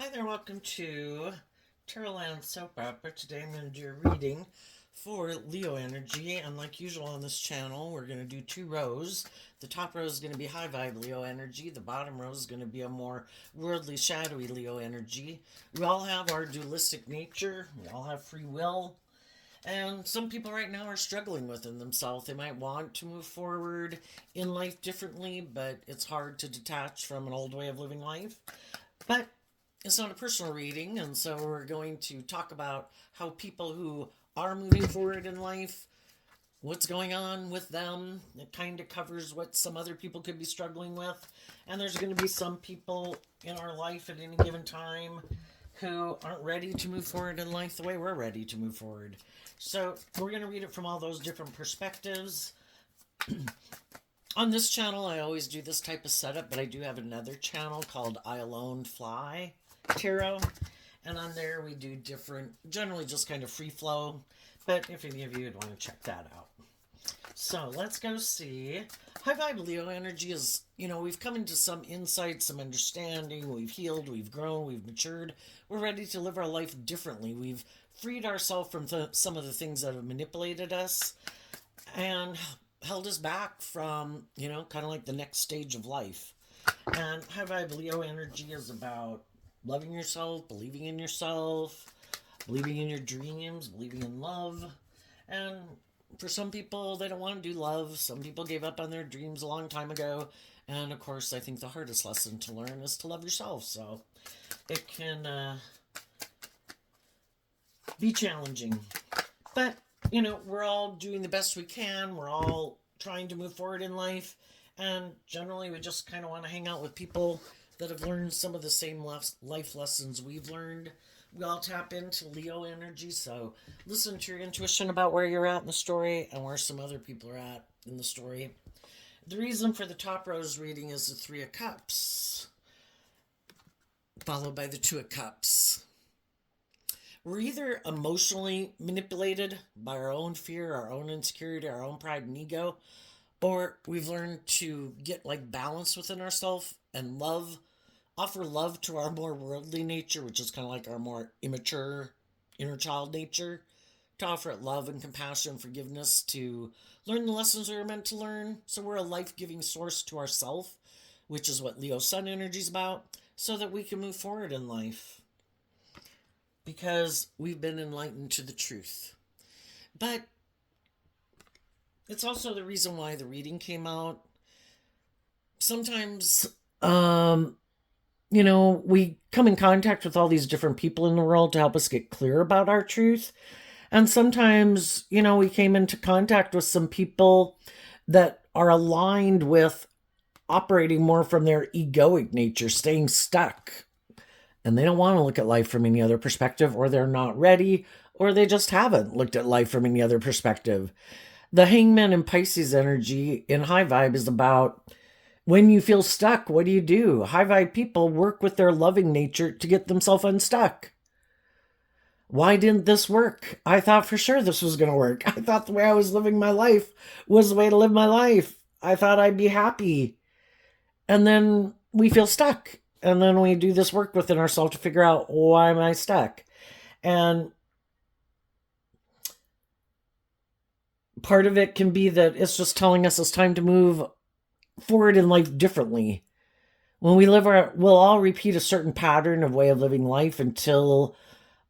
Hi there, welcome to Terraland Soap Opera. Today I'm going to do a reading for Leo energy. And like usual on this channel, we're going to do two rows. The top row is going to be high vibe Leo energy. The bottom row is going to be a more worldly, shadowy Leo energy. We all have our dualistic nature. We all have free will. And some people right now are struggling within themselves. They might want to move forward in life differently, but it's hard to detach from an old way of living life. But it's not a personal reading, and so we're going to talk about how people who are moving forward in life, what's going on with them. It kind of covers what some other people could be struggling with. And there's going to be some people in our life at any given time who aren't ready to move forward in life the way we're ready to move forward. So we're going to read it from all those different perspectives. On this channel, I always do this type of setup, but I do have another channel called I Alone Fly Tarot. And on there, we do different, generally just kind of free flow. But if any of you would want to check that out. So let's go see. High vibe Leo energy is, we've come into some insight, some understanding. We've healed, we've grown, we've matured. We're ready to live our life differently. We've freed ourselves from some of the things that have manipulated us and held us back from, kind of like the next stage of life. And high vibe Leo energy is about loving yourself, believing in yourself, believing in your dreams, believing in love. And for some people, they don't want to do love. Some people gave up on their dreams a long time ago. And of course, I think the hardest lesson to learn is to love yourself. So it can be challenging. But, we're all doing the best we can. We're all trying to move forward in life. And generally, we just kind of want to hang out with people that have learned some of the same life lessons we've learned. We all tap into Leo energy, so listen to your intuition about where you're at in the story and where some other people are at in the story. The reason for the top rose reading is the Three of Cups, followed by the Two of Cups. We're either emotionally manipulated by our own fear, our own insecurity, our own pride and ego, or we've learned to get balance within ourselves and offer love to our more worldly nature, which is kind of like our more immature inner child nature, to offer it love and compassion, forgiveness, to learn the lessons we were meant to learn. So we're a life-giving source to ourself, which is what Leo Sun energy is about, so that we can move forward in life. Because we've been enlightened to the truth. But it's also the reason why the reading came out. Sometimes, we come in contact with all these different people in the world to help us get clear about our truth. And sometimes, we came into contact with some people that are aligned with operating more from their egoic nature, staying stuck. And they don't want to look at life from any other perspective, or they're not ready, or they just haven't looked at life from any other perspective. The Hangman and Pisces energy in high vibe is about when you feel stuck, what do? High vibe people work with their loving nature to get themselves unstuck. Why didn't this work? I thought for sure this was going to work. I thought the way I was living my life was the way to live my life. I thought I'd be happy. And then we feel stuck. And then we do this work within ourselves to figure out, why am I stuck? And part of it can be that it's just telling us it's time to move forward in life differently. When we we'll all repeat a certain pattern of way of living life until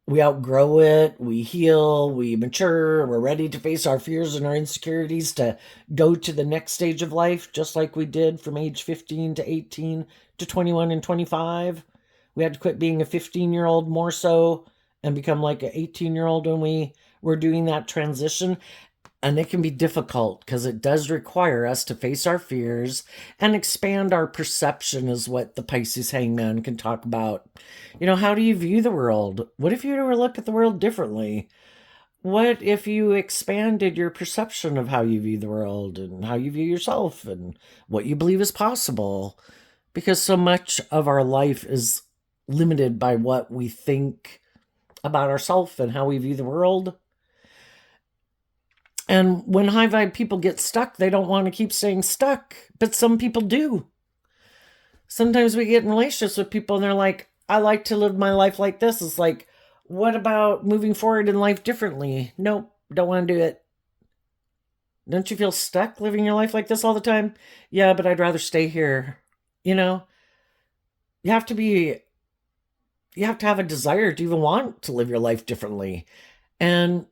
we outgrow it, we heal, we mature, we're ready to face our fears and our insecurities to go to the next stage of life, just like we did from age 15 to 18 to 21 and 25. We had to quit being a 15-year-old more so and become like an 18-year-old when we were doing that transition. And it can be difficult because it does require us to face our fears and expand our perception, is what the Pisces Hangman can talk about. How do you view the world? What if you were to look at the world differently? What if you expanded your perception of how you view the world and how you view yourself and what you believe is possible? Because so much of our life is limited by what we think about ourselves and how we view the world. And when high vibe people get stuck, they don't want to keep staying stuck. But some people do. Sometimes we get in relationships with people and they're like, I like to live my life like this. It's like, what about moving forward in life differently? Nope, don't want to do it. Don't you feel stuck living your life like this all the time? Yeah, but I'd rather stay here. You know, you have to be, you have to have a desire to even want to live your life differently. And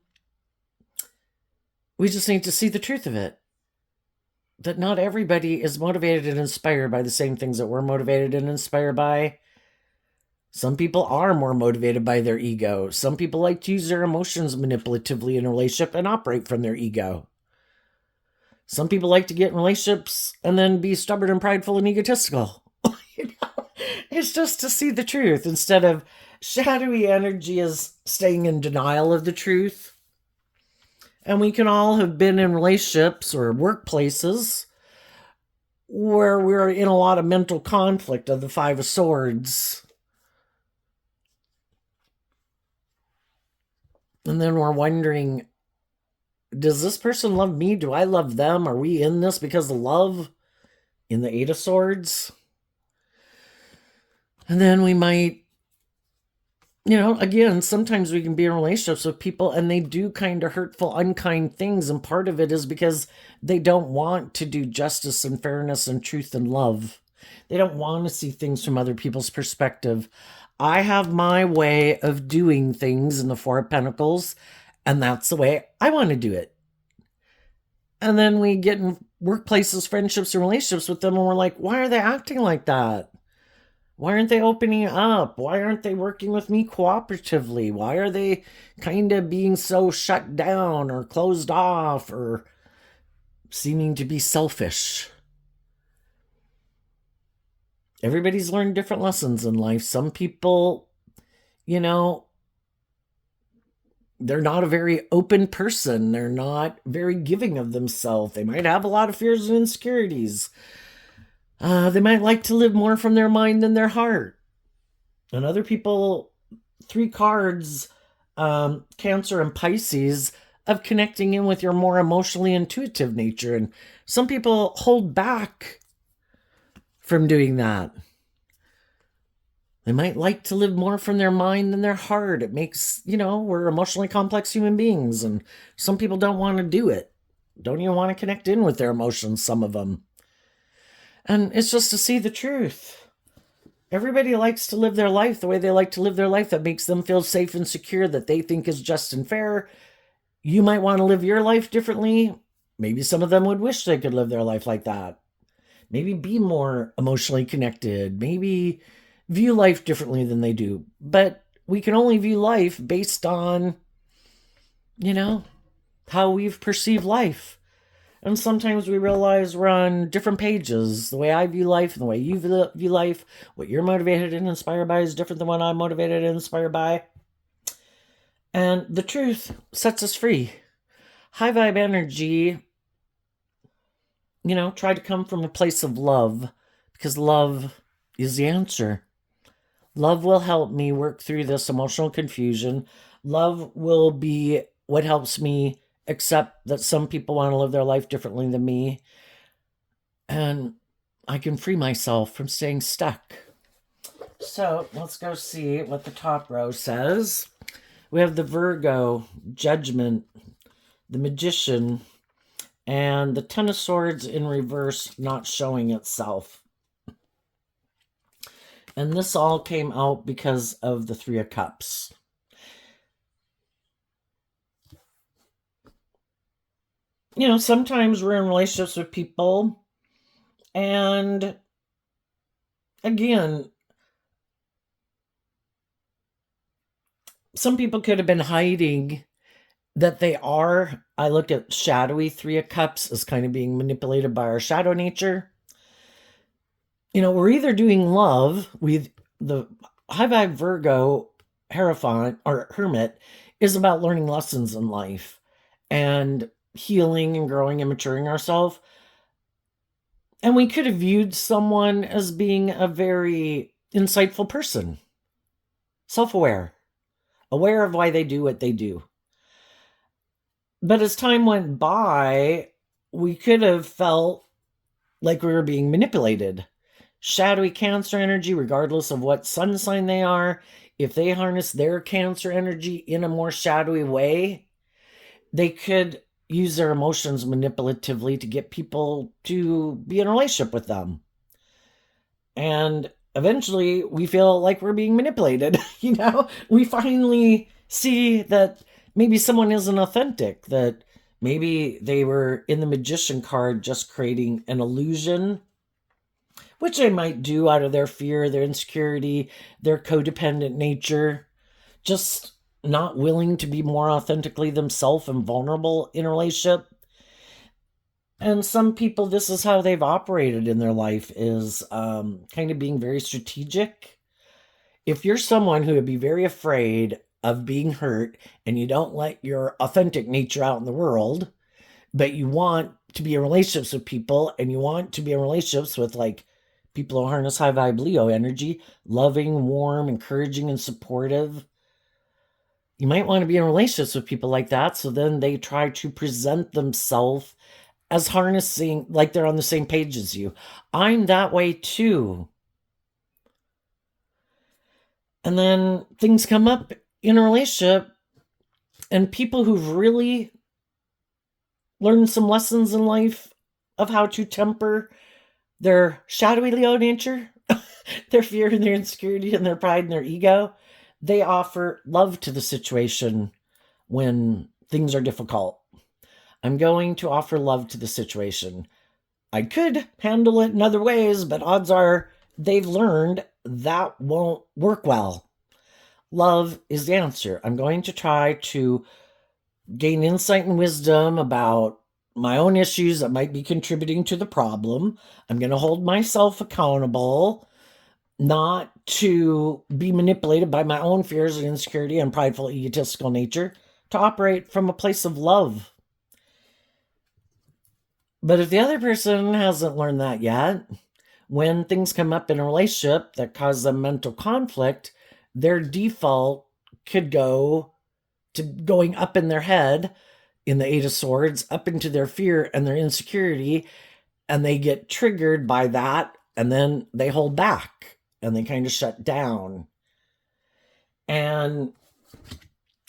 we just need to see the truth of it. That not everybody is motivated and inspired by the same things that we're motivated and inspired by. Some people are more motivated by their ego. Some people like to use their emotions manipulatively in a relationship and operate from their ego. Some people like to get in relationships and then be stubborn and prideful and egotistical. It's just to see the truth instead of shadowy energy is staying in denial of the truth. And we can all have been in relationships or workplaces where we're in a lot of mental conflict of the Five of Swords. And then we're wondering, does this person love me? Do I love them? Are we in this because of love? In the Eight of Swords? And then we might, again, sometimes we can be in relationships with people and they do kind of hurtful, unkind things. And part of it is because they don't want to do justice and fairness and truth and love. They don't want to see things from other people's perspective. I have my way of doing things in the Four of Pentacles, and that's the way I want to do it. And then we get in workplaces, friendships, and relationships with them, and we're like, why are they acting like that? Why aren't they opening up? Why aren't they working with me cooperatively? Why are they kind of being so shut down or closed off or seeming to be selfish? Everybody's learned different lessons in life. Some people, they're not a very open person. They're not very giving of themselves. They might have a lot of fears and insecurities. They might like to live more from their mind than their heart. And other people, 3 cards, Cancer and Pisces, of connecting in with your more emotionally intuitive nature. And some people hold back from doing that. They might like to live more from their mind than their heart. It makes, we're emotionally complex human beings. And some people don't want to do it. Don't even want to connect in with their emotions, some of them. And it's just to see the truth. Everybody likes to live their life the way they like to live their life that makes them feel safe and secure, that they think is just and fair. You might want to live your life differently. Maybe some of them would wish they could live their life like that. Maybe be more emotionally connected. Maybe view life differently than they do. But we can only view life based on, how we've perceived life. And sometimes we realize we're on different pages. The way I view life and the way you view life, what you're motivated and inspired by is different than what I'm motivated and inspired by. And the truth sets us free. High vibe energy, try to come from a place of love, because love is the answer. Love will help me work through this emotional confusion. Love will be what helps me accept that some people want to live their life differently than me. And I can free myself from staying stuck. So let's go see what the top row says. We have the Virgo, Judgment, the Magician, and the Ten of Swords in reverse, not showing itself. And this all came out because of the Three of Cups. Sometimes we're in relationships with people, and again, some people could have been hiding that they are. I look at shadowy Three of Cups as kind of being manipulated by our shadow nature. We're either doing love with the high vibe Virgo Hierophant or Hermit is about learning lessons in life and healing and growing and maturing ourselves. And we could have viewed someone as being a very insightful person, self-aware, aware of why they do what they do. But as time went by, we could have felt like we were being manipulated. shadowy Cancer energy, regardless of what sun sign they are, if they harness their Cancer energy in a more shadowy way, they could use their emotions manipulatively to get people to be in a relationship with them. And eventually we feel like we're being manipulated. We finally see that maybe someone isn't authentic, that maybe they were in the magician card just creating an illusion, which they might do out of their fear, their insecurity, their codependent nature, just not willing to be more authentically themselves and vulnerable in a relationship. And some people, this is how they've operated in their life, is kind of being very strategic. If you're someone who would be very afraid of being hurt and you don't let your authentic nature out in the world, but you want to be in relationships with people and you want to be in relationships with like people who harness high vibe Leo energy, loving, warm, encouraging, and supportive, you might want to be in relationships with people like that. So then they try to present themselves as harnessing, like they're on the same page as you. I'm that way too. And then things come up in a relationship, and people who've really learned some lessons in life of how to temper their shadowy Leo nature, their fear and their insecurity and their pride and their ego, they offer love to the situation when things are difficult. I'm going to offer love to the situation. I could handle it in other ways, but odds are they've learned that won't work well. Love is the answer. I'm going to try to gain insight and wisdom about my own issues that might be contributing to the problem. I'm going to hold myself accountable, not to be manipulated by my own fears and insecurity and prideful, egotistical nature, to operate from a place of love. But if the other person hasn't learned that yet, when things come up in a relationship that cause them mental conflict, their default could go to going up in their head in the Eight of Swords, up into their fear and their insecurity, and they get triggered by that, and then they hold back and they kind of shut down. And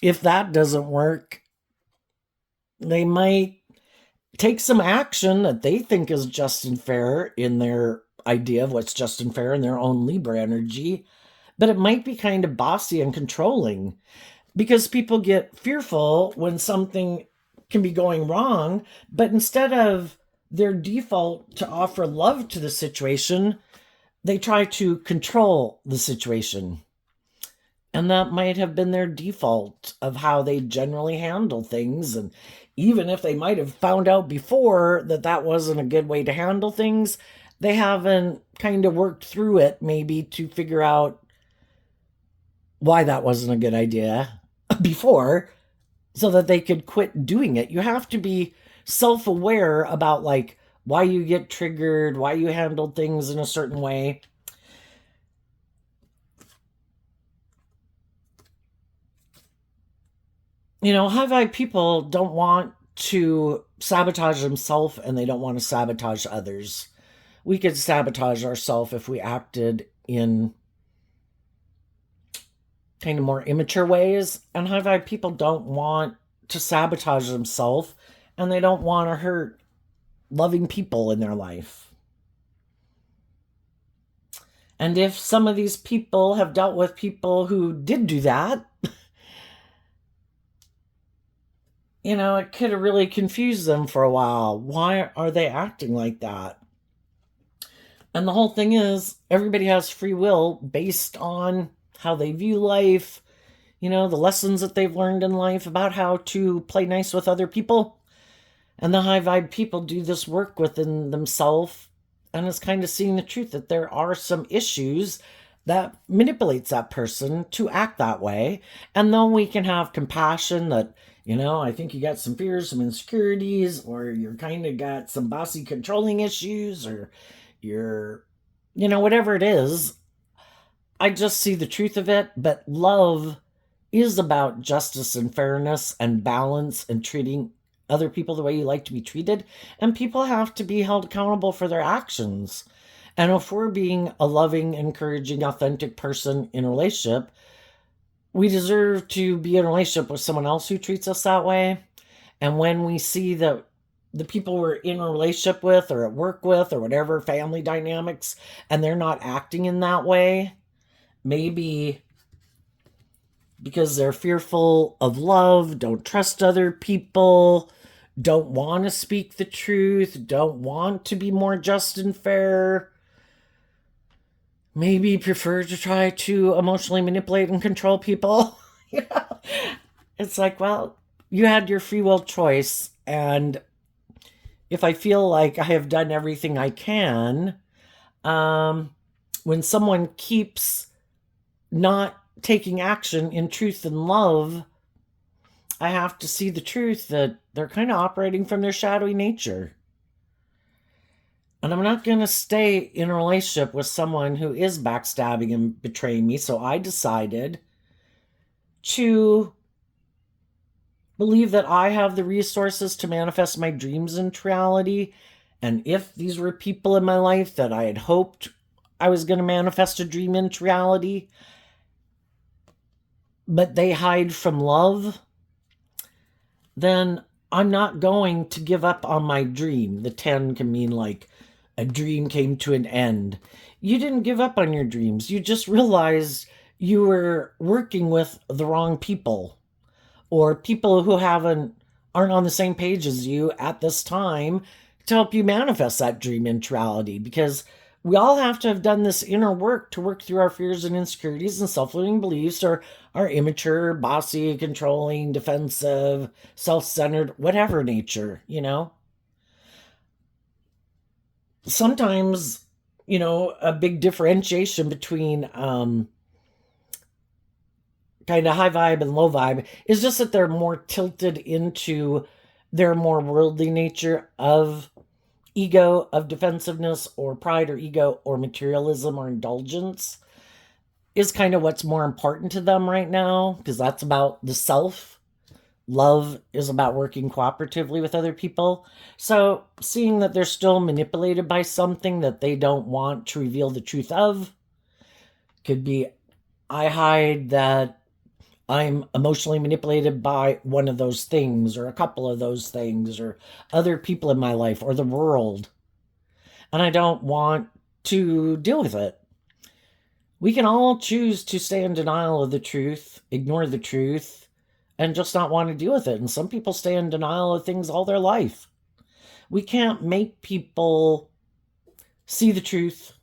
if that doesn't work, they might take some action that they think is just and fair in their idea of what's just and fair in their own Libra energy, but it might be kind of bossy and controlling, because people get fearful when something can be going wrong, but instead of their default to offer love to the situation, they try to control the situation. And that might have been their default of how they generally handle things. And even if they might have found out before that that wasn't a good way to handle things, they haven't kind of worked through it maybe to figure out why that wasn't a good idea before, so that they could quit doing it. You have to be self-aware about like why you get triggered, why you handle things in a certain way. High vibe people don't want to sabotage themselves, and they don't want to sabotage others. We could sabotage ourselves if we acted in kind of more immature ways, and high vibe people don't want to sabotage themselves, and they don't want to hurt loving people in their life. And if some of these people have dealt with people who did do that, it could have really confused them for a while. Why are they acting like that? And the whole thing is, everybody has free will based on how they view life, the lessons that they've learned in life about how to play nice with other people. And the high vibe people do this work within themselves, and it's kind of seeing the truth that there are some issues that manipulates that person to act that way. And then we can have compassion that, I think you got some fears, some insecurities, or you're kind of got some bossy controlling issues, or you're, whatever it is. I just see the truth of it. But love is about justice and fairness and balance and treating other people the way you like to be treated. And people have to be held accountable for their actions. And if we're being a loving, encouraging, authentic person in a relationship, we deserve to be in a relationship with someone else who treats us that way. And when we see that the people we're in a relationship with or at work with or whatever, family dynamics, and they're not acting in that way, maybe because they're fearful of love, don't trust other people, don't want to speak the truth, don't want to be more just and fair, maybe prefer to try to emotionally manipulate and control people. You know? It's like, well, you had your free will choice, and if I feel like I have done everything I can, when someone keeps not taking action in truth and love, I have to see the truth that they're kind of operating from their shadowy nature. And I'm not going to stay in a relationship with someone who is backstabbing and betraying me. So I decided to believe that I have the resources to manifest my dreams into reality. And if these were people in my life that I had hoped I was going to manifest a dream into reality, but they hide from love, then I'm not going to give up on my dream. The 10 can mean like a dream came to an end. You didn't give up on your dreams. You just realized you were working with the wrong people, or people who aren't on the same page as you at this time to help you manifest that dream into reality. Because we all have to have done this inner work to work through our fears and insecurities and self-limiting beliefs, or our immature, bossy, controlling, defensive, self-centered, whatever nature, Sometimes, a big differentiation between kind of high vibe and low vibe is just that they're more tilted into their more worldly nature of ego, of defensiveness, or pride, or ego, or materialism, or indulgence is kind of what's more important to them right now, because that's about the self. Love is about working cooperatively with other people. So seeing that they're still manipulated by something that they don't want to reveal the truth of, could be I hide that I'm emotionally manipulated by one of those things, or a couple of those things, or other people in my life, or the world, and I don't want to deal with it. We can all choose to stay in denial of the truth, ignore the truth, and just not want to deal with it. And some people stay in denial of things all their life. We can't make people see the truth,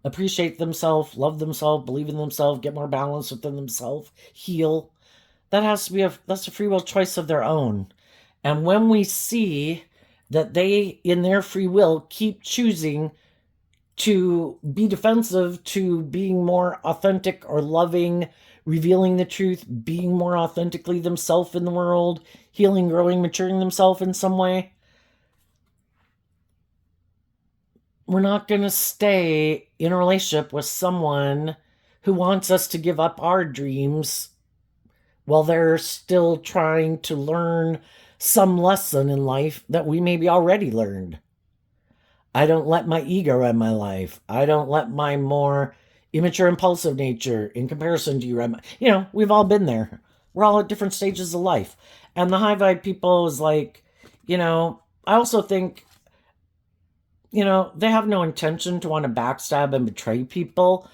appreciate themselves, love themselves, believe in themselves, get more balance within themselves, heal. That's a free will choice of their own. And when we see that they, in their free will, keep choosing to be defensive to being more authentic or loving, revealing the truth, being more authentically themselves in the world, healing, growing, maturing themselves in some way, we're not going to stay in a relationship with someone who wants us to give up our dreams while they're still trying to learn some lesson in life that we maybe already learned. I don't let my ego run my life. I don't let my more immature, impulsive nature in comparison to you run my... we've all been there. We're all at different stages of life. And the high vibe people is like, I also think, they have no intention to want to backstab and betray people.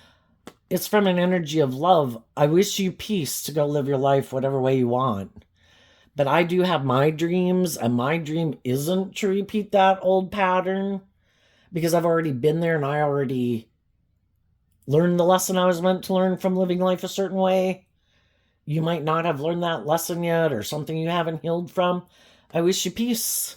It's from an energy of love. I wish you peace to go live your life whatever way you want. But I do have my dreams, and my dream isn't to repeat that old pattern, because I've already been there and I already learned the lesson I was meant to learn from living life a certain way. You might not have learned that lesson yet, or something you haven't healed from. I wish you peace.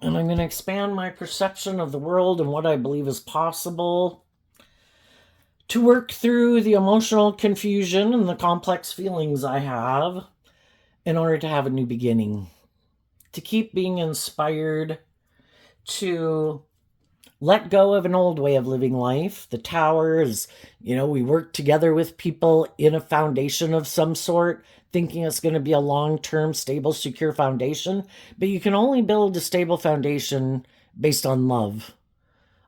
And I'm going to expand my perception of the world and what I believe is possible to work through the emotional confusion and the complex feelings I have in order to have a new beginning. To keep being inspired to let go of an old way of living life. The tower is, we work together with people in a foundation of some sort thinking it's going to be a long-term, stable, secure foundation. But you can only build a stable foundation based on love.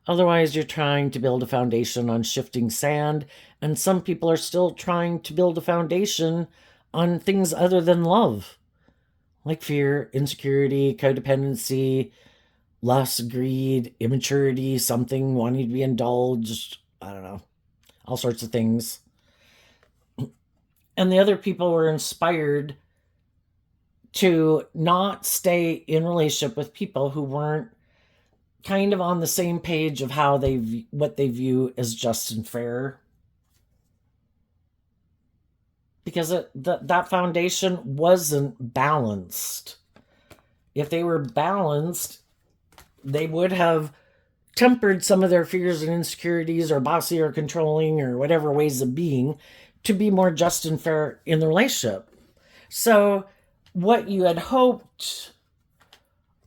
Otherwise, you're trying to build a foundation on shifting sand, and some people are still trying to build a foundation on things other than love, like fear, insecurity, codependency, lust, greed, immaturity, something wanting to be indulged. I don't know, all sorts of things. And the other people were inspired to not stay in relationship with people who weren't kind of on the same page of how what they view as just and fair, because that foundation wasn't balanced. If they were balanced, they would have tempered some of their fears and insecurities, or bossy or controlling or whatever ways of being, to be more just and fair in the relationship. So what you had hoped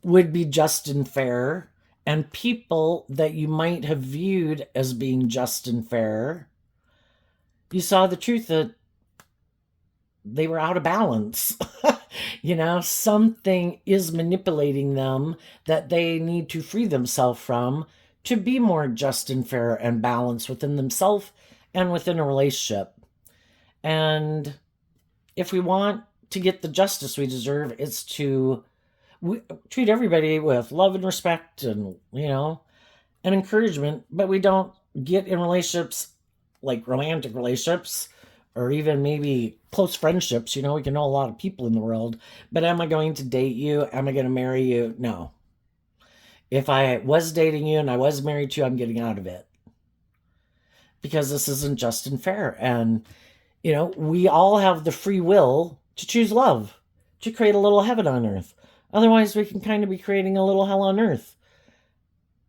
would be just and fair, and people that you might have viewed as being just and fair, you saw the truth that they were out of balance. Something is manipulating them that they need to free themselves from to be more just and fair and balanced within themselves and within a relationship. And if we want to get the justice we deserve, it's to treat everybody with love and respect and, and encouragement, but we don't get in relationships like romantic relationships or even maybe close friendships. We can know a lot of people in the world, but am I going to date you? Am I going to marry you? No. If I was dating you and I was married to you, I'm getting out of it, because this isn't just and fair. And, we all have the free will to choose love, to create a little heaven on earth. Otherwise, we can kind of be creating a little hell on earth.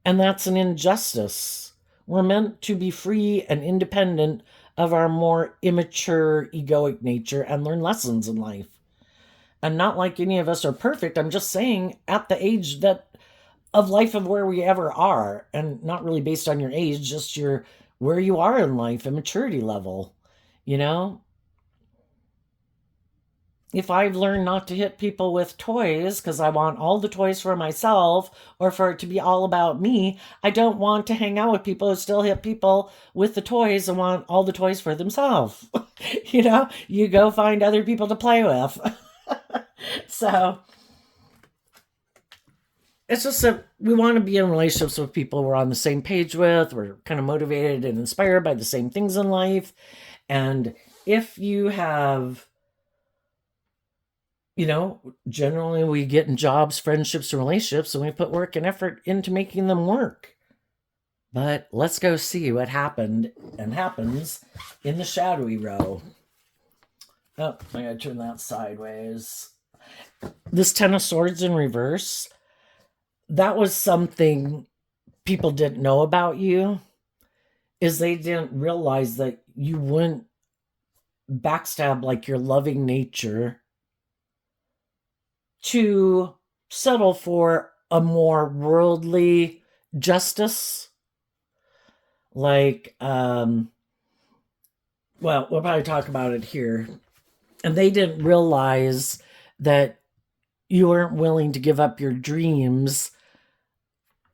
And that's an injustice. We're meant to be free and independent of our more immature, egoic nature and learn lessons in life. And not like any of us are perfect. I'm just saying, at the age of life of where we ever are, and not really based on your age, just where you are in life and maturity level, If I've learned not to hit people with toys because I want all the toys for myself, or for it to be all about me, I don't want to hang out with people who still hit people with the toys and want all the toys for themselves. You go find other people to play with. So it's just that we want to be in relationships with people we're on the same page with. We're kind of motivated and inspired by the same things in life. And if you have, generally we get in jobs, friendships, and relationships, and we put work and effort into making them work. But let's go see what happened and happens in the shadowy row. Oh, I gotta turn that sideways. This Ten of Swords in reverse, that was something people didn't know about you, is they didn't realize that you wouldn't backstab like your loving nature to settle for a more worldly justice. Like, we'll probably talk about it here. And they didn't realize that you weren't willing to give up your dreams,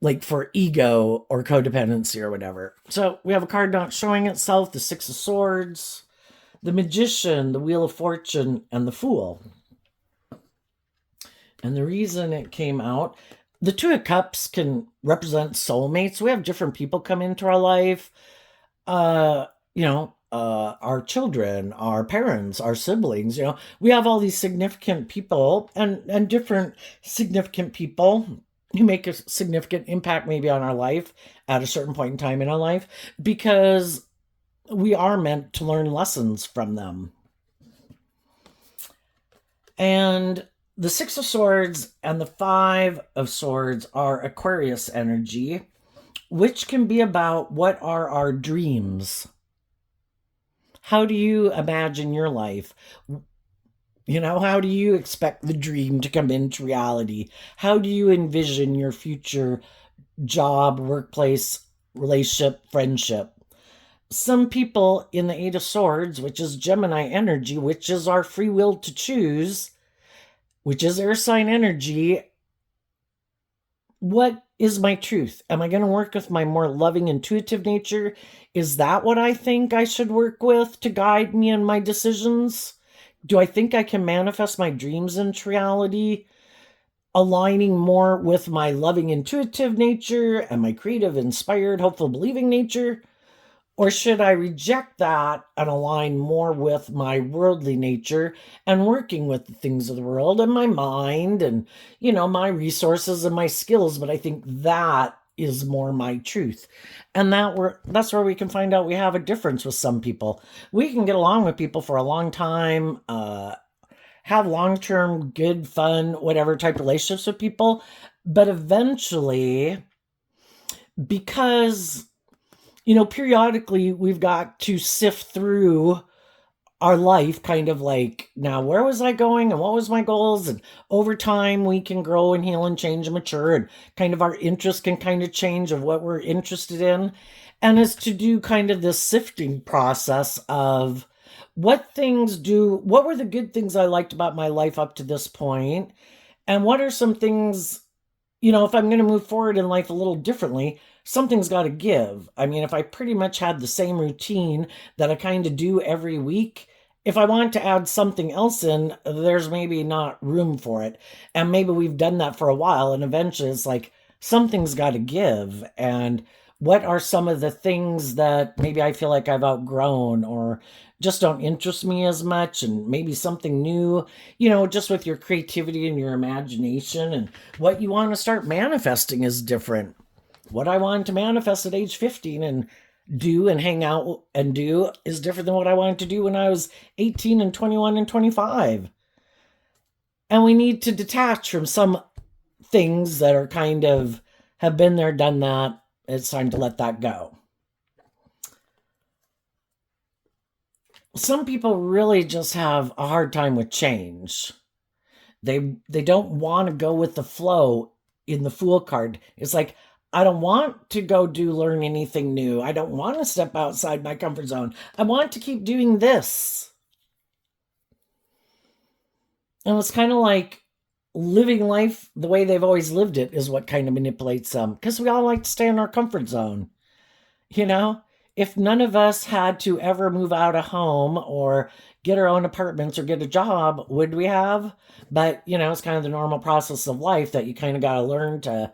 like for ego or codependency or whatever. So we have a card not showing itself, the Six of Swords, the Magician, the Wheel of Fortune, and the Fool. And the reason it came out, the Two of Cups can represent soulmates. We have different people come into our life. Our children, our parents, our siblings. We have all these significant people and different significant people who make a significant impact maybe on our life at a certain point in time in our life, because we are meant to learn lessons from them. And the Six of Swords and the Five of Swords are Aquarius energy, which can be about what are our dreams. How do you imagine your life? How do you expect the dream to come into reality? How do you envision your future job, workplace, relationship, friendship? some people in the Eight of Swords, which is Gemini energy, which is our free will to choose, which is air sign energy, what is my truth? Am I going to work with my more loving, intuitive nature? Is that what I think I should work with to guide me in my decisions? Do I think I can manifest my dreams into reality, aligning more with my loving, intuitive nature and my creative, inspired, hopeful, believing nature? Or should I reject that and align more with my worldly nature and working with the things of the world and my mind and, my resources and my skills? But I think that is more my truth. And that's where we can find out we have a difference with some people. We can get along with people for a long time, have long-term, good, fun, whatever type relationships with people. But eventually, because periodically we've got to sift through our life, kind of like, now where was I going and what was my goals? And over time we can grow and heal and change and mature, and kind of our interests can kind of change of what we're interested in. And it's to do kind of this sifting process of what were the good things I liked about my life up to this point, and what are some things, if I'm going to move forward in life a little differently, something's got to give. I mean, if I pretty much had the same routine that I kind of do every week, if I want to add something else in, there's maybe not room for it. And maybe we've done that for a while, and eventually it's like something's got to give. And what are some of the things that maybe I feel like I've outgrown or just don't interest me as much, and maybe something new, just with your creativity and your imagination and what you want to start manifesting is different. What I wanted to manifest at age 15 and do and hang out and do is different than what I wanted to do when I was 18 and 21 and 25. And we need to detach from some things that are kind of have been there, done that. It's time to let that go. Some people really just have a hard time with change. They don't want to go with the flow in the Fool card. It's like, I don't want to learn anything new. I don't want to step outside my comfort zone. I want to keep doing this. And it's kind of like living life the way they've always lived it is what kind of manipulates them. Because we all like to stay in our comfort zone. If none of us had to ever move out of home or get our own apartments or get a job, would we have? But, it's kind of the normal process of life that you kind of got to learn to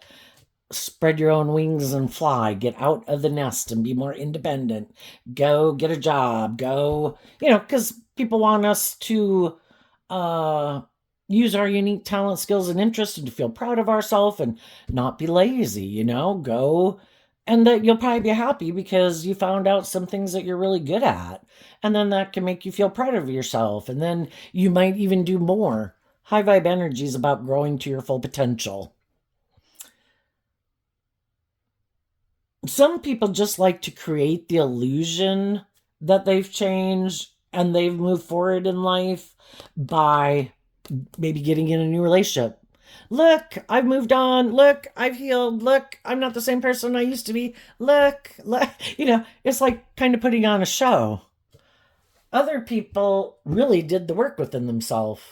spread your own wings and fly, get out of the nest and be more independent, go get a job, go, because people want us to use our unique talent, skills, and interests and to feel proud of ourselves and not be lazy, go. And that you'll probably be happy because you found out some things that you're really good at. And then that can make you feel proud of yourself. And then you might even do more. High vibe energy is about growing to your full potential. Some people just like to create the illusion that they've changed and they've moved forward in life by maybe getting in a new relationship. Look, I've moved on. Look, I've healed. Look, I'm not the same person I used to be. Look, it's like kind of putting on a show. Other people really did the work within themselves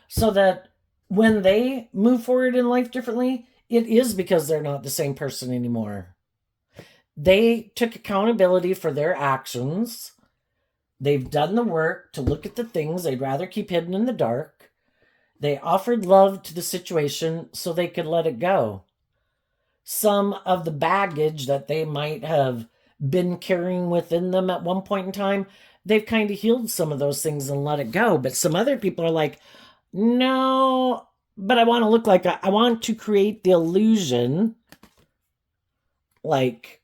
so that when they move forward in life differently, it is because they're not the same person anymore. They took accountability for their actions. They've done the work to look at the things they'd rather keep hidden in the dark. They offered love to the situation so they could let it go. Some of the baggage that they might have been carrying within them at one point in time, they've kind of healed some of those things and let it go. But some other people are like, no, but I want to look like I want to create the illusion like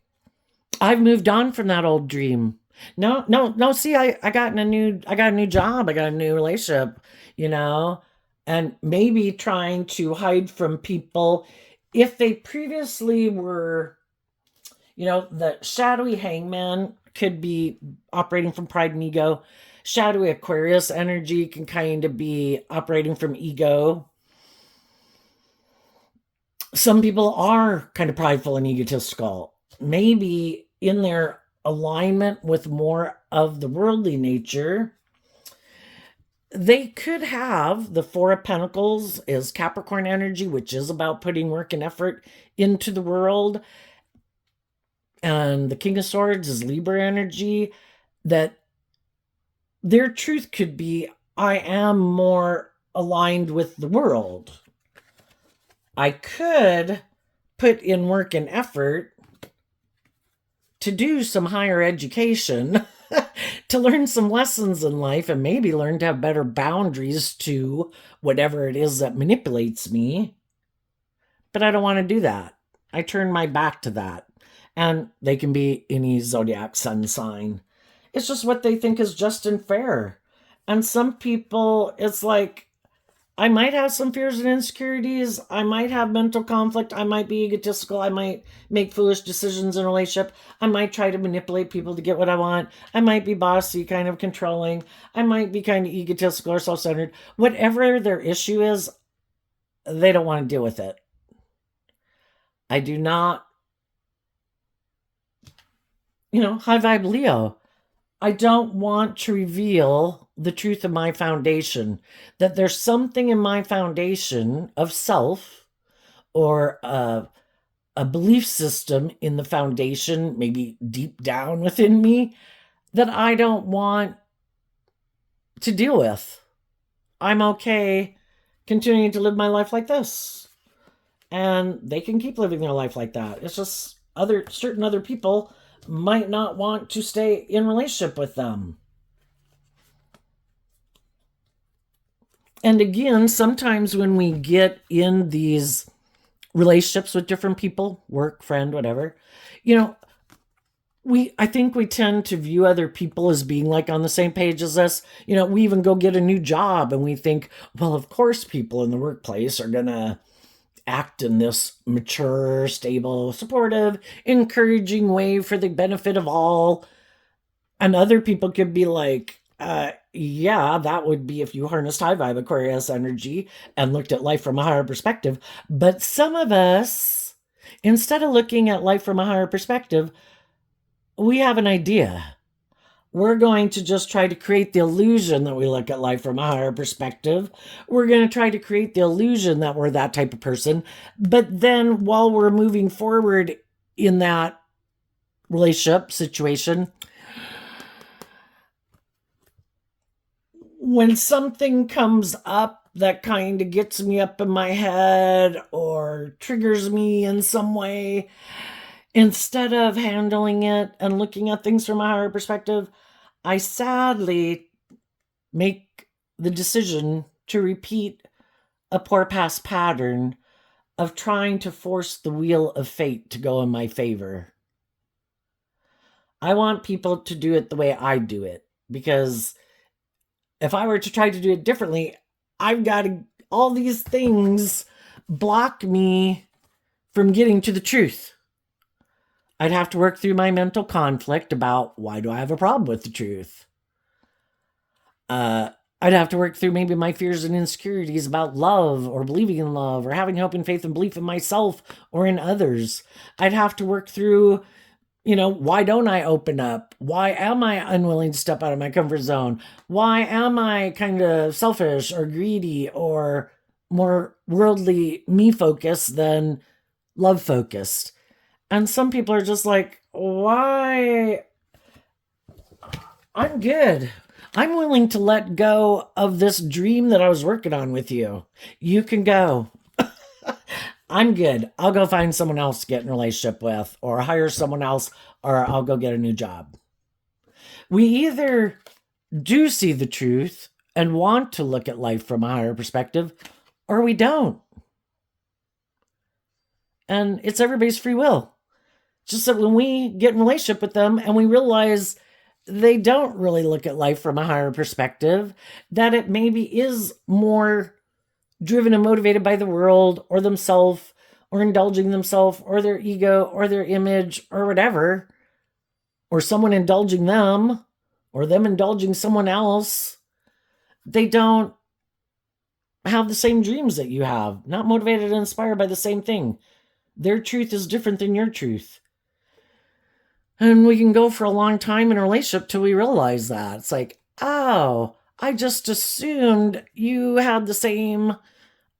I've moved on from that old dream. No. See, I got a new job. I got a new relationship, and maybe trying to hide from people if they previously were, the shadowy hangman could be operating from pride and ego. Shadowy Aquarius energy can kind of be operating from ego. Some people are kind of prideful and egotistical. Maybe in their alignment with more of the worldly nature, they could have the Four of Pentacles is Capricorn energy, which is about putting work and effort into the world. And the King of Swords is Libra energy, that their truth could be, I am more aligned with the world. I could put in work and effort to do some higher education, to learn some lessons in life, and maybe learn to have better boundaries to whatever it is that manipulates me. But I don't want to do that. I turn my back to that. And they can be any zodiac sun sign. It's just what they think is just and fair. And some people, it's like, I might have some fears and insecurities. I might have mental conflict. I might be egotistical. I might make foolish decisions in a relationship. I might try to manipulate people to get what I want. I might be bossy, kind of controlling. I might be kind of egotistical or self-centered. Whatever their issue is, they don't want to deal with it. I do not, high vibe Leo. I don't want to reveal the truth of my foundation, that there's something in my foundation of self or a belief system in the foundation, maybe deep down within me, that I don't want to deal with. I'm okay continuing to live my life like this. And they can keep living their life like that. It's just certain other people might not want to stay in relationship with them. And again, sometimes when we get in these relationships with different people, work, friend, whatever, I think we tend to view other people as being like on the same page as us. We even go get a new job and we think, well, of course people in the workplace are going to act in this mature, stable, supportive, encouraging way for the benefit of all. And other people could be like, yeah, that would be if you harnessed high vibe Aquarius energy and looked at life from a higher perspective. But some of us, instead of looking at life from a higher perspective, we have an idea. We're going to just try to create the illusion that we look at life from a higher perspective. We're going to try to create the illusion that we're that type of person. But then while we're moving forward in that relationship situation, when something comes up that kind of gets me up in my head or triggers me in some way, instead of handling it and looking at things from a higher perspective, I sadly make the decision to repeat a poor past pattern of trying to force the wheel of fate to go in my favor. I want people to do it the way I do it, because if I were to try to do it differently, I've got all these things block me from getting to the truth. I'd have to work through my mental conflict about, why do I have a problem with the truth? I'd have to work through maybe my fears and insecurities about love or believing in love or having hope and faith and belief in myself or in others. I'd have to work through, why don't I open up? Why am I unwilling to step out of my comfort zone? Why am I kind of selfish or greedy or more worldly me focused than love focused? And some people are just like, why? I'm good. I'm willing to let go of this dream that I was working on with you. You can go. I'm good. I'll go find someone else to get in a relationship with, or hire someone else, or I'll go get a new job. We either do see the truth and want to look at life from a higher perspective, or we don't. And it's everybody's free will. Just that when we get in a relationship with them and we realize they don't really look at life from a higher perspective, that it maybe is more driven and motivated by the world or themselves or indulging themselves or their ego or their image or whatever, or someone indulging them or them indulging someone else, they don't have the same dreams that you have, not motivated and inspired by the same thing. Their truth is different than your truth. And we can go for a long time in a relationship till we realize that. It's like, oh, I just assumed you had the same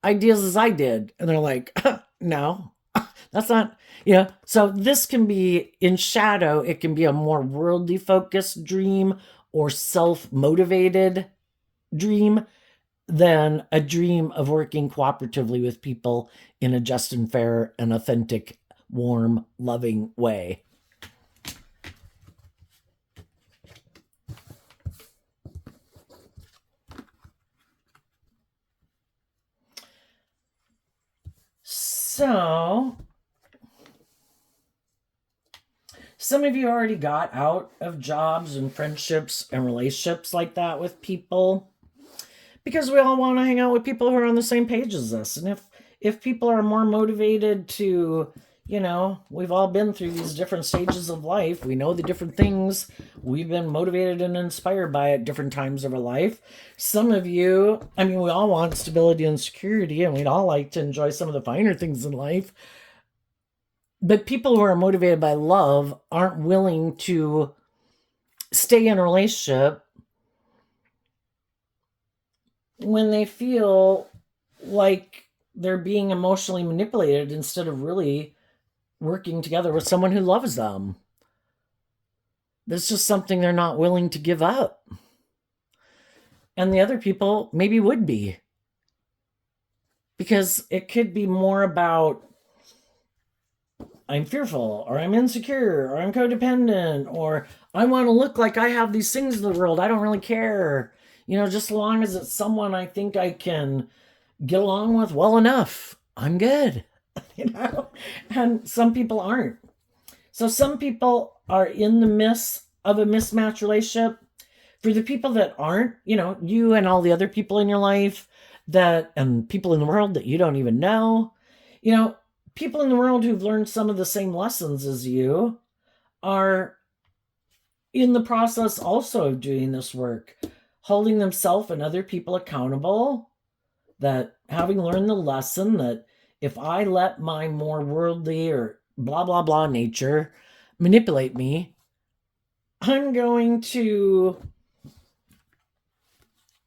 ideas as I did. And they're like, no, that's not, So this can be in shadow. It can be a more worldly focused dream or self motivated dream than a dream of working cooperatively with people in a just and fair and authentic, warm, loving way. So, some of you already got out of jobs and friendships and relationships like that with people because we all want to hang out with people who are on the same page as us. And if people are more motivated to, we've all been through these different stages of life. We know the different things we've been motivated and inspired by at different times of our life. Some of you, we all want stability and security, and we'd all like to enjoy some of the finer things in life. But people who are motivated by love aren't willing to stay in a relationship when they feel like they're being emotionally manipulated instead of really working together with someone who loves them. That's just something they're not willing to give up. And the other people maybe would be. Because it could be more about I'm fearful, or I'm insecure, or I'm codependent, or I want to look like I have these things in the world. I don't really care. Just as long as it's someone I think I can get along with well enough, I'm good. And some people aren't. So some people are in the midst of a mismatched relationship. For the people that aren't, you and all the other people in your life and people in the world that you don't even know, people in the world who've learned some of the same lessons as you are in the process also of doing this work, holding themselves and other people accountable, that having learned the lesson that if I let my more worldly or blah, blah, blah nature manipulate me, I'm going to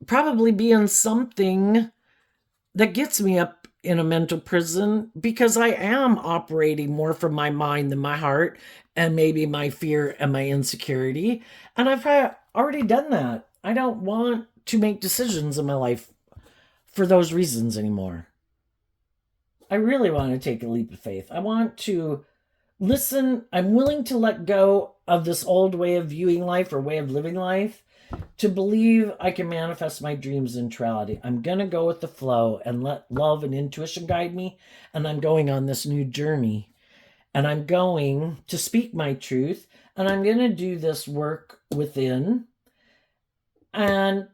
probably be in something that gets me up in a mental prison because I am operating more from my mind than my heart and maybe my fear and my insecurity. And I've already done that. I don't want to make decisions in my life for those reasons anymore. I really want to take a leap of faith. I want to listen. I'm willing to let go of this old way of viewing life or way of living life to believe I can manifest my dreams into reality. I'm going to go with the flow and let love and intuition guide me. And I'm going on this new journey. And I'm going to speak my truth. And I'm going to do this work within and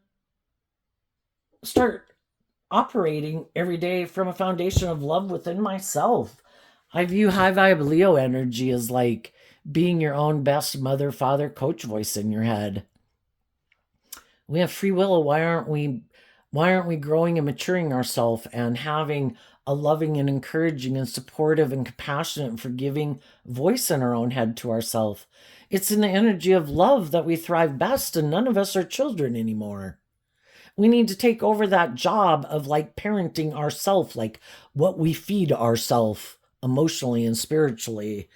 start operating every day from a foundation of love within myself. I view high vibe Leo energy as like being your own best mother, father, coach voice in your head. We have free will. Why aren't we growing and maturing ourselves and having a loving and encouraging and supportive and compassionate and forgiving voice in our own head to ourselves? It's in the energy of love that we thrive best, and none of us are children anymore. We need to take over that job of like parenting ourselves, like what we feed ourselves emotionally and spiritually.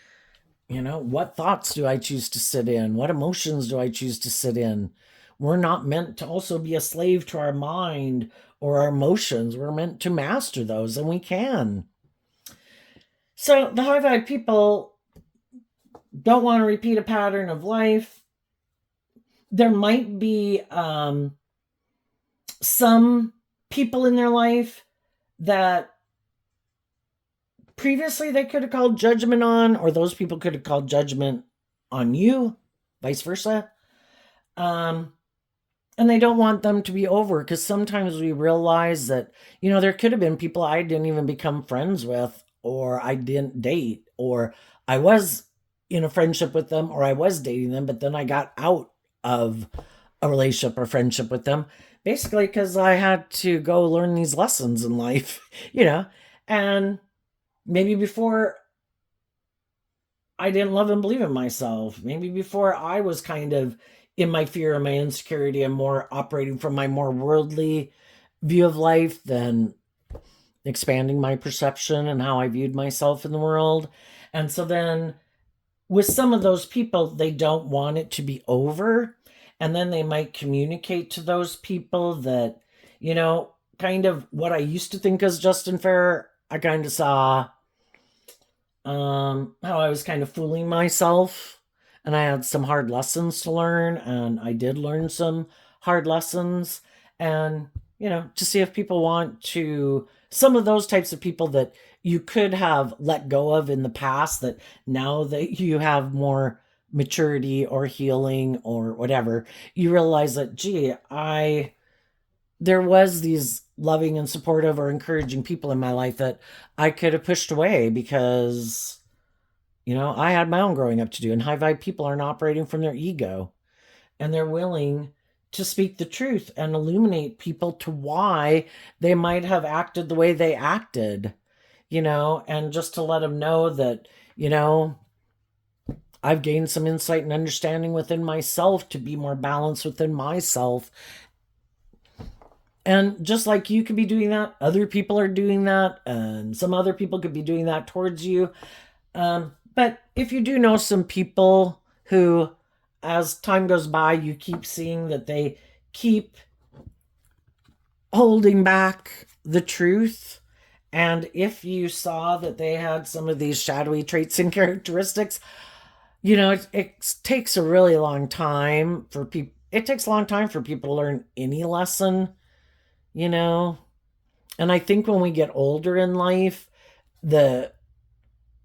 What thoughts do I choose to sit in? What emotions do I choose to sit in? We're not meant to also be a slave to our mind or our emotions. We're meant to master those, and we can. So the high vibe people don't want to repeat a pattern of life. There might be some people in their life that previously they could have called judgment on, or those people could have called judgment on you, vice versa. And they don't want them to be over, because sometimes we realize that, there could have been people I didn't even become friends with, or I didn't date, or I was in a friendship with them, or I was dating them, but then I got out of a relationship or friendship with them, basically because I had to go learn these lessons in life, and maybe before I didn't love and believe in myself. Maybe before I was kind of in my fear and my insecurity and more operating from my more worldly view of life than expanding my perception and how I viewed myself in the world. And so then with some of those people, they don't want it to be over. And then they might communicate to those people that, kind of what I used to think as just and fair, I kind of saw how I was kind of fooling myself. And I had some hard lessons to learn. And I did learn some hard lessons. And, to see if people want to, some of those types of people that you could have let go of in the past, that now that you have more maturity or healing or whatever, you realize that, gee, there was these loving and supportive or encouraging people in my life that I could have pushed away because, I had my own growing up to do. And high vibe people aren't operating from their ego, and they're willing to speak the truth and illuminate people to why they might have acted the way they acted, and just to let them know that, I've gained some insight and understanding within myself to be more balanced within myself. And just like you could be doing that, other people are doing that, and some other people could be doing that towards you. But if you do know some people who, as time goes by, you keep seeing that they keep holding back the truth, and if you saw that they had some of these shadowy traits and characteristics, it takes a really long time for people. It takes a long time for people to learn any lesson, And I think when we get older in life, the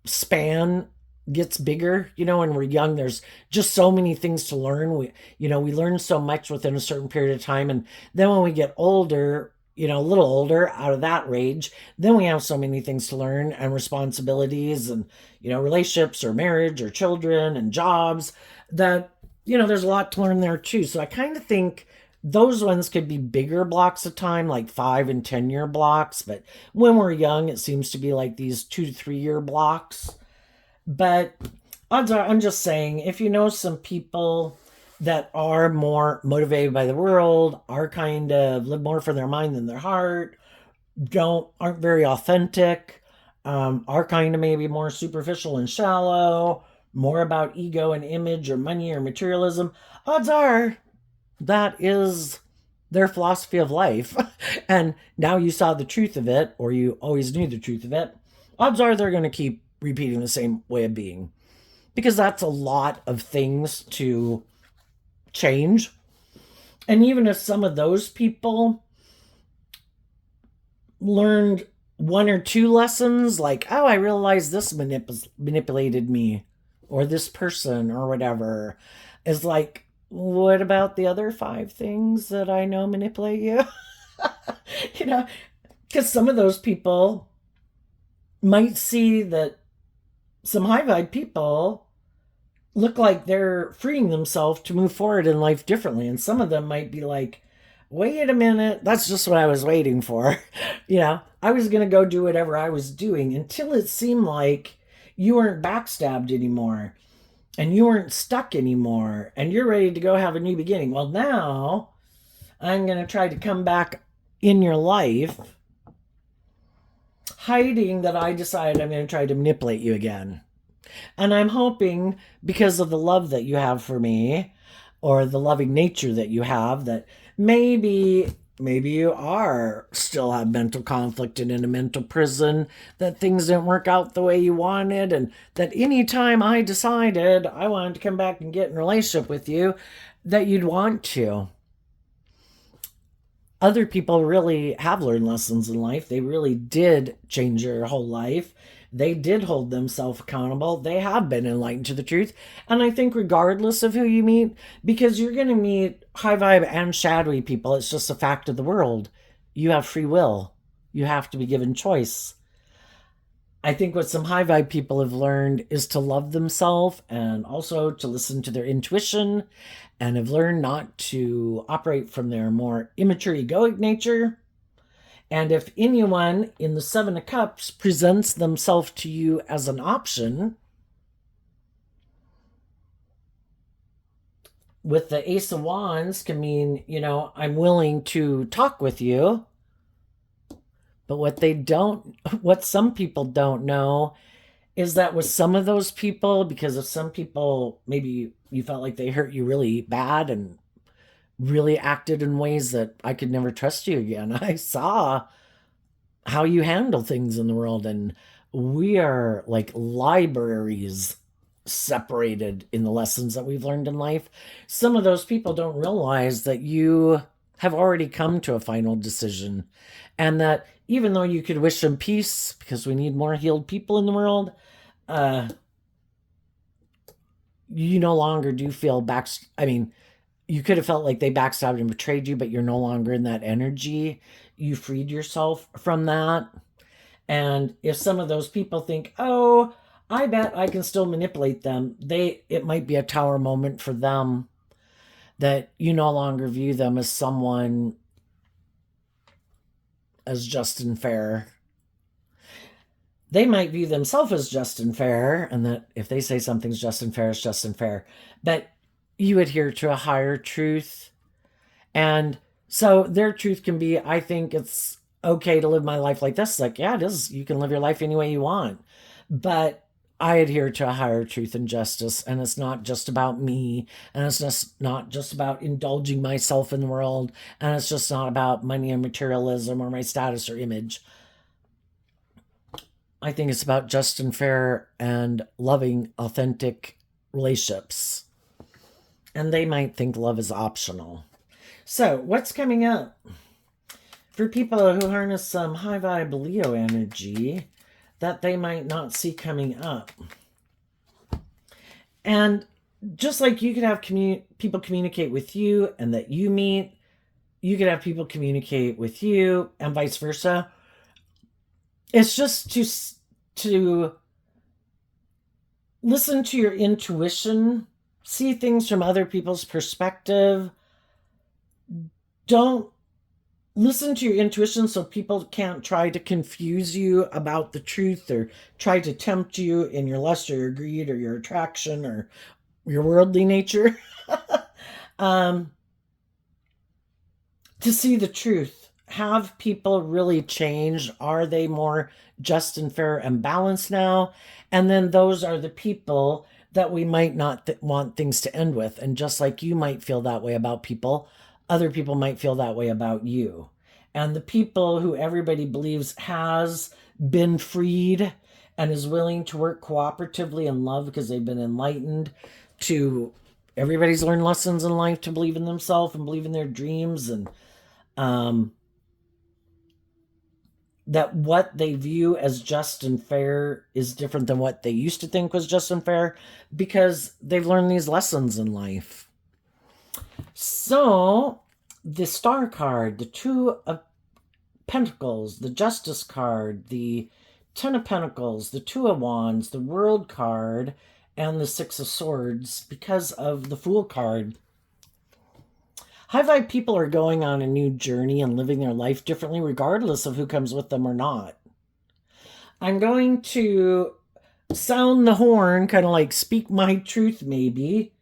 span gets bigger. When we're young, there's just so many things to learn. We learn so much within a certain period of time. And then when we get older, a little older, out of that range, then we have so many things to learn and responsibilities and, relationships or marriage or children and jobs that, there's a lot to learn there too. So I kind of think those ones could be bigger blocks of time, like 5 and 10 year blocks. But when we're young, it seems to be like these 2 to 3 year blocks. But odds are, I'm just saying, if you know some people that are more motivated by the world, are kind of live more for their mind than their heart, aren't very authentic, are kind of maybe more superficial and shallow, more about ego and image or money or materialism, odds are that is their philosophy of life. And now you saw the truth of it, or you always knew the truth of it, odds are they're going to keep repeating the same way of being, because that's a lot of things to change. And even if some of those people learned 1 or 2 lessons, like, oh, I realized this manipulated me, or this person, or whatever, is like, what about the other 5 things that I know manipulate you? Because some of those people might see that some high vibe people look like they're freeing themselves to move forward in life differently. And some of them might be like, wait a minute, that's just what I was waiting for. I was going to go do whatever I was doing until it seemed like you weren't backstabbed anymore and you weren't stuck anymore and you're ready to go have a new beginning. Well, now I'm going to try to come back in your life, hiding that I decided I'm going to try to manipulate you again. And I'm hoping, because of the love that you have for me, or the loving nature that you have, that maybe you are still have mental conflict and in a mental prison, that things didn't work out the way you wanted, and that anytime I decided I wanted to come back and get in a relationship with you, that you'd want to. Other people really have learned lessons in life. They really did change their whole life. They did hold themselves accountable. They have been enlightened to the truth. And I think regardless of who you meet, because you're going to meet high vibe and shadowy people, it's just a fact of the world. You have free will. You have to be given choice. I think what some high vibe people have learned is to love themselves and also to listen to their intuition, and have learned not to operate from their more immature egoic nature. And if anyone in the 7 of Cups presents themselves to you as an option, with the Ace of Wands can mean, I'm willing to talk with you. But what some people don't know is that with some of those people, because of some people, maybe you felt like they hurt you really bad and really acted in ways that I could never trust you again. I saw how you handle things in the world, and we are like libraries separated in the lessons that we've learned in life. Some of those people don't realize that you have already come to a final decision, and that even though you could wish them peace because we need more healed people in the world, uh, you no longer do feel back. I mean, you could have felt like they backstabbed and betrayed you, but you're no longer in that energy. You freed yourself from that. And if some of those people think, oh, I bet I can still manipulate them, it might be a tower moment for them, that you no longer view them as someone as just and fair. They might view themselves as just and fair, and that if they say something's just and fair, it's just and fair. But you adhere to a higher truth. And so their truth can be, I think it's okay to live my life like this. Like, yeah, it is. You can live your life any way you want. But I adhere to a higher truth and justice, and it's not just about me, and it's just not just about indulging myself in the world, and it's just not about money and materialism or my status or image. I think it's about just and fair and loving, authentic relationships. And they might think love is optional. So, what's coming up? For people who harness some high vibe Leo energy that they might not see coming up. And just like you could have people communicate with you and that you meet, you could have people communicate with you and vice versa. It's just to listen to your intuition, see things from other people's perspective. Don't listen to your intuition so people can't try to confuse you about the truth or try to tempt you in your lust or your greed or your attraction or your worldly nature. To see the truth. Have people really changed? Are they more just and fair and balanced now? And then those are the people that we might not want things to end with. And just like you might feel that way about people, other people might feel that way about you. And the people who everybody believes has been freed and is willing to work cooperatively in love because they've been enlightened to, everybody's learned lessons in life to believe in themselves and believe in their dreams, and that what they view as just and fair is different than what they used to think was just and fair because they've learned these lessons in life. So, the Star card, the Two of Pentacles, the Justice card, the Ten of Pentacles, the Two of Wands, the World card, and the Six of Swords because of the Fool card. High vibe people are going on a new journey and living their life differently regardless of who comes with them or not. I'm going to sound the horn, kind of like speak my truth maybe.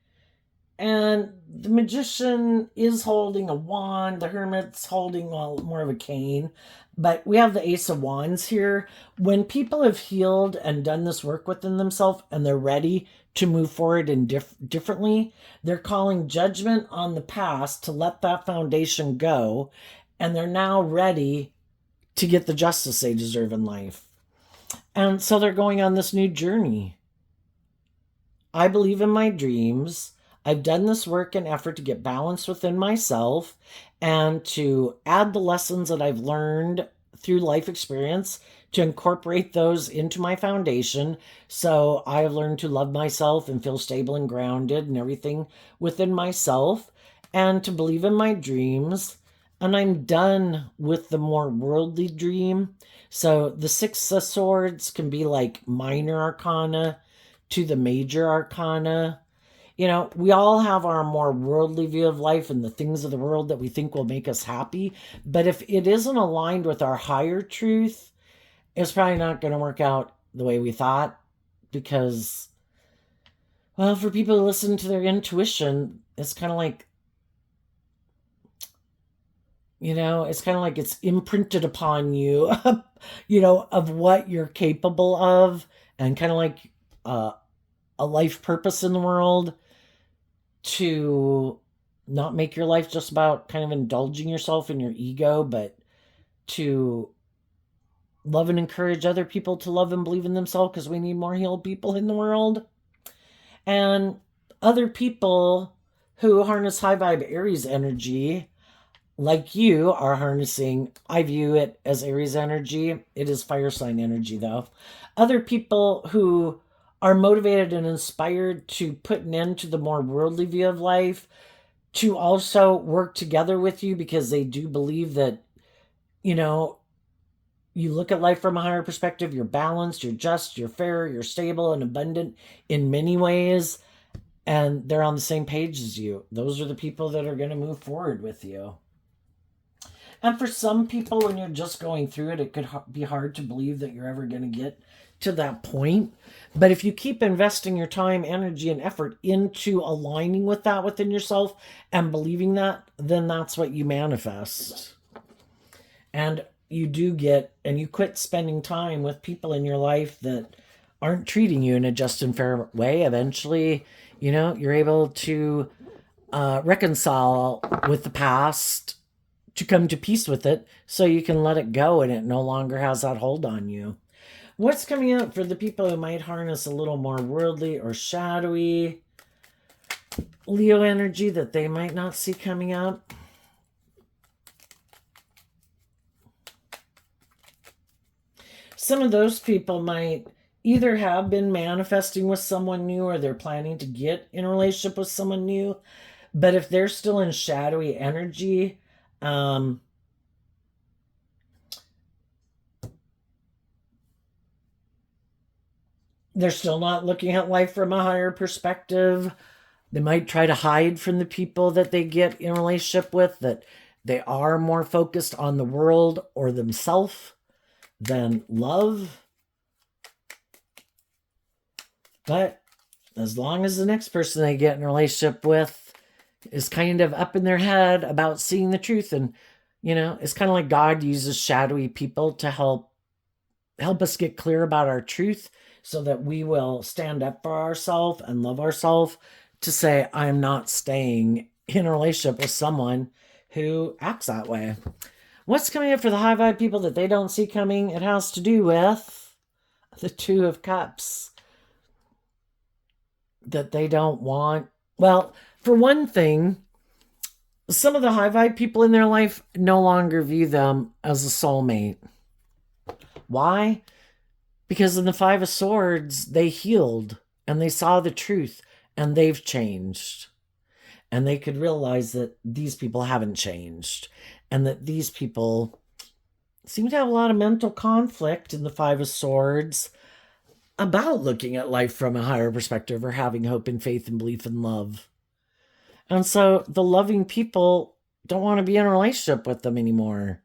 And the Magician is holding a wand. The Hermit's holding more of a cane. But we have the Ace of Wands here. When people have healed and done this work within themselves and they're ready to move forward and differently, they're calling judgment on the past to let that foundation go. And they're now ready to get the justice they deserve in life. And so they're going on this new journey. I believe in my dreams. I've done this work and effort to get balance within myself and to add the lessons that I've learned through life experience to incorporate those into my foundation. So I've learned to love myself and feel stable and grounded and everything within myself and to believe in my dreams. And I'm done with the more worldly dream. So the Six of Swords can be like minor arcana to the major arcana. You know, we all have our more worldly view of life and the things of the world that we think will make us happy. But if it isn't aligned with our higher truth, it's probably not going to work out the way we thought because, Well, for people who listen to their intuition, it's kind of like, it's kind of like it's imprinted upon you, of what you're capable of, and kind of like uh, a life purpose in the world to not make your life just about kind of indulging yourself in your ego, but to love and encourage other people to love and believe in themselves, because we need more healed people in the world. And other people who harness high vibe Aries energy, like you are harnessing, I view it as Aries energy. It is fire sign energy, though. Other people who are motivated and inspired to put an end to the more worldly view of life, to also work together with you, because they do believe that, you look at life from a higher perspective, you're balanced, you're just, you're fair, you're stable and abundant in many ways, and they're on the same page as you. Those are the people that are going to move forward with you. And for some people, when you're just going through it, it could be hard to believe that you're ever going to get to that point. But if you keep investing your time, energy, and effort into aligning with that within yourself and believing that, then that's what you manifest. And you do get, and you quit spending time with people in your life that aren't treating you in a just and fair way. Eventually, you're able to reconcile with the past, to come to peace with it, so you can let it go and it no longer has that hold on you. What's coming up for the people who might harness a little more worldly or shadowy Leo energy that they might not see coming up? Some of those people might either have been manifesting with someone new, or they're planning to get in a relationship with someone new. But if they're still in shadowy energy, they're still not looking at life from a higher perspective. They might try to hide from the people that they get in a relationship with, that they are more focused on the world or themselves than love. But as long as the next person they get in a relationship with is kind of up in their head about seeing the truth, and it's kind of like God uses shadowy people to help us get clear about our truth, so that we will stand up for ourselves and love ourselves, to say, I'm not staying in a relationship with someone who acts that way. What's coming up for the high vibe people that they don't see coming? It has to do with the Two of Cups. That they don't want. Well, for one thing, some of the high vibe people in their life no longer view them as a soulmate. Why? Because in the Five of Swords, they healed and they saw the truth, and they've changed. And they could realize that these people haven't changed, and that these people seem to have a lot of mental conflict in the Five of Swords about looking at life from a higher perspective, or having hope and faith and belief and love. And so the loving people don't want to be in a relationship with them anymore.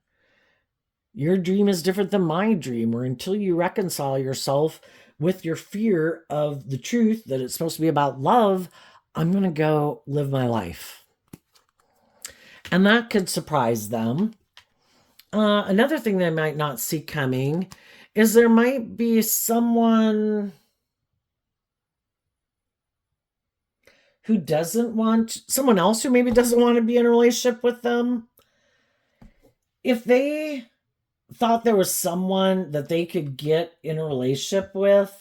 Your dream is different than my dream, or until you reconcile yourself with your fear of the truth that it's supposed to be about love, I'm going to go live my life. And that could surprise them. Another thing they might not see coming is there might be someone who doesn't want, someone else who maybe doesn't want to be in a relationship with them. If they thought there was someone that they could get in a relationship with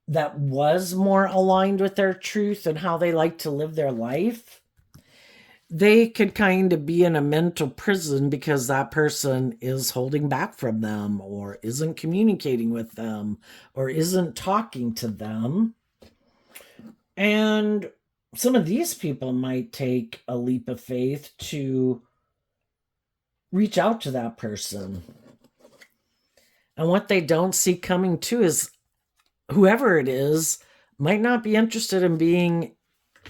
that was more aligned with their truth and how they like to live their life, they could kind of be in a mental prison because that person is holding back from them, or isn't communicating with them, or isn't talking to them. And some of these people might take a leap of faith to reach out to that person. And what they don't see coming too is whoever it is might not be interested in being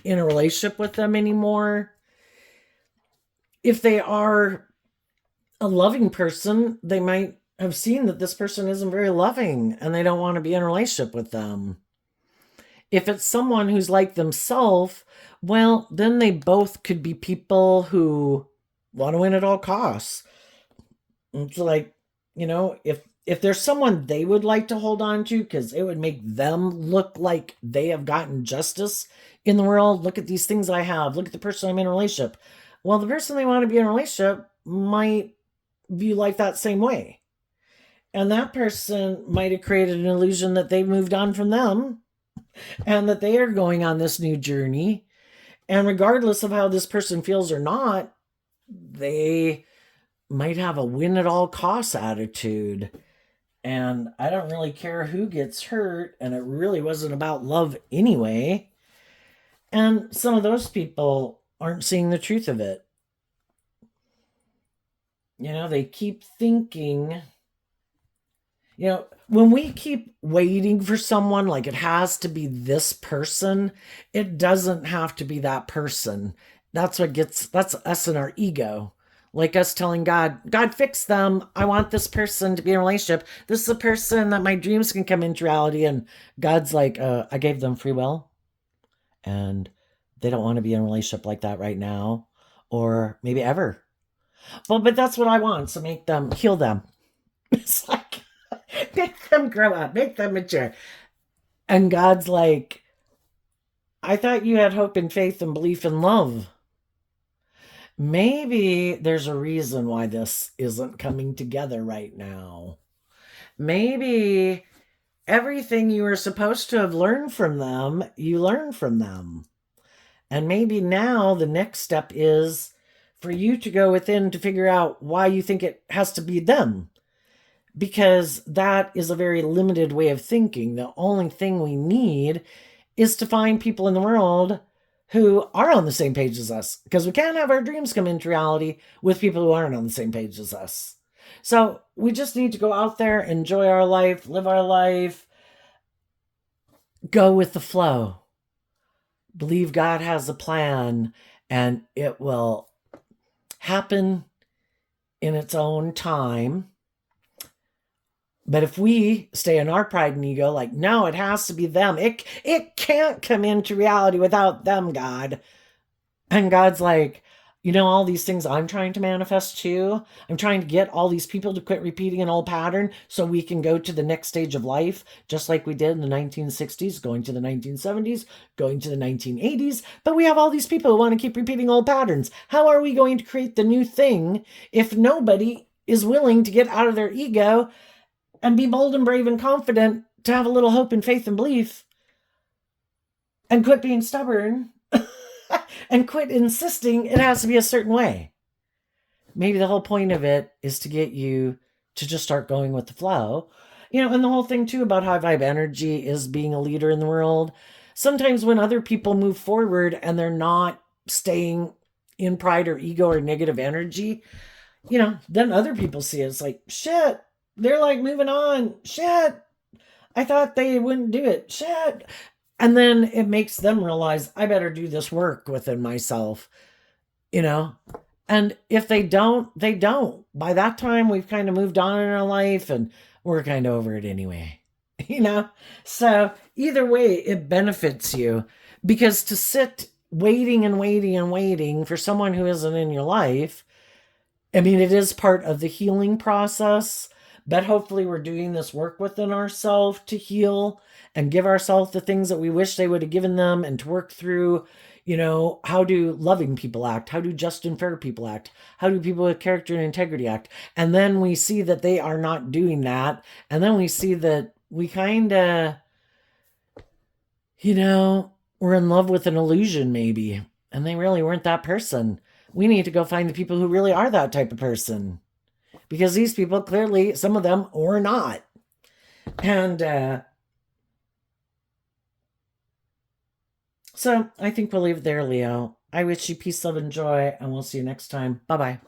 in a relationship with them anymore. If they are a loving person, they might have seen that this person isn't very loving and they don't want to be in a relationship with them. If it's someone who's like themselves, well, then they both could be people who want to win at all costs. It's like, if there's someone they would like to hold on to because it would make them look like they have gotten justice in the world. Look at these things I have. Look at the person I'm in a relationship. Well, the person they want to be in a relationship might view life that same way. And that person might have created an illusion that they've moved on from them and that they are going on this new journey. And regardless of how this person feels or not, they might have a win at all costs attitude. And I don't really care who gets hurt. And it really wasn't about love anyway. And some of those people aren't seeing the truth of it. They keep thinking, when we keep waiting for someone like it has to be this person, it doesn't have to be that person. That's us in our ego. Like us telling God, fix them. I want this person to be in a relationship. This is a person that my dreams can come into reality. And God's like, I gave them free will. And they don't want to be in a relationship like that right now. Or maybe ever. Well, but that's what I want. So heal them. It's like, make them grow up, make them mature. And God's like, I thought you had hope and faith and belief and love. Maybe there's a reason why this isn't coming together right now. Maybe everything you were supposed to have learned from them, you learned from them. And maybe now the next step is for you to go within to figure out why you think it has to be them. Because that is a very limited way of thinking. The only thing we need is to find people in the world who are on the same page as us. Because we can't have our dreams come into reality with people who aren't on the same page as us. So we just need to go out there, enjoy our life, live our life, go with the flow. Believe God has a plan and it will happen in its own time. But if we stay in our pride and ego, like, no, it has to be them. It can't come into reality without them, God. And God's like, all these things I'm trying to manifest too. I'm trying to get all these people to quit repeating an old pattern so we can go to the next stage of life, just like we did in the 1960s, going to the 1970s, going to the 1980s. But we have all these people who want to keep repeating old patterns. How are we going to create the new thing if nobody is willing to get out of their ego and be bold and brave and confident to have a little hope and faith and belief and quit being stubborn and quit insisting it has to be a certain way? Maybe the whole point of it is to get you to just start going with the flow. And the whole thing too about high vibe energy is being a leader in the world. Sometimes when other people move forward and they're not staying in pride or ego or negative energy, then other people see it. It's like, shit, they're like moving on. Shit, I thought they wouldn't do it. Shit. And then it makes them realize I better do this work within myself, And if they don't, they don't. By that time, we've kind of moved on in our life and we're kind of over it anyway, So either way, it benefits you, because to sit waiting and waiting and waiting for someone who isn't in your life, it is part of the healing process. But hopefully we're doing this work within ourselves to heal and give ourselves the things that we wish they would have given them, and to work through, how do loving people act? How do just and fair people act? How do people with character and integrity act? And then we see that they are not doing that. And then we see that we kind of, we're in love with an illusion maybe, and they really weren't that person. We need to go find the people who really are that type of person. Because these people, clearly, some of them were not. And so I think we'll leave it there, Leo. I wish you peace, love, and joy, and we'll see you next time. Bye-bye.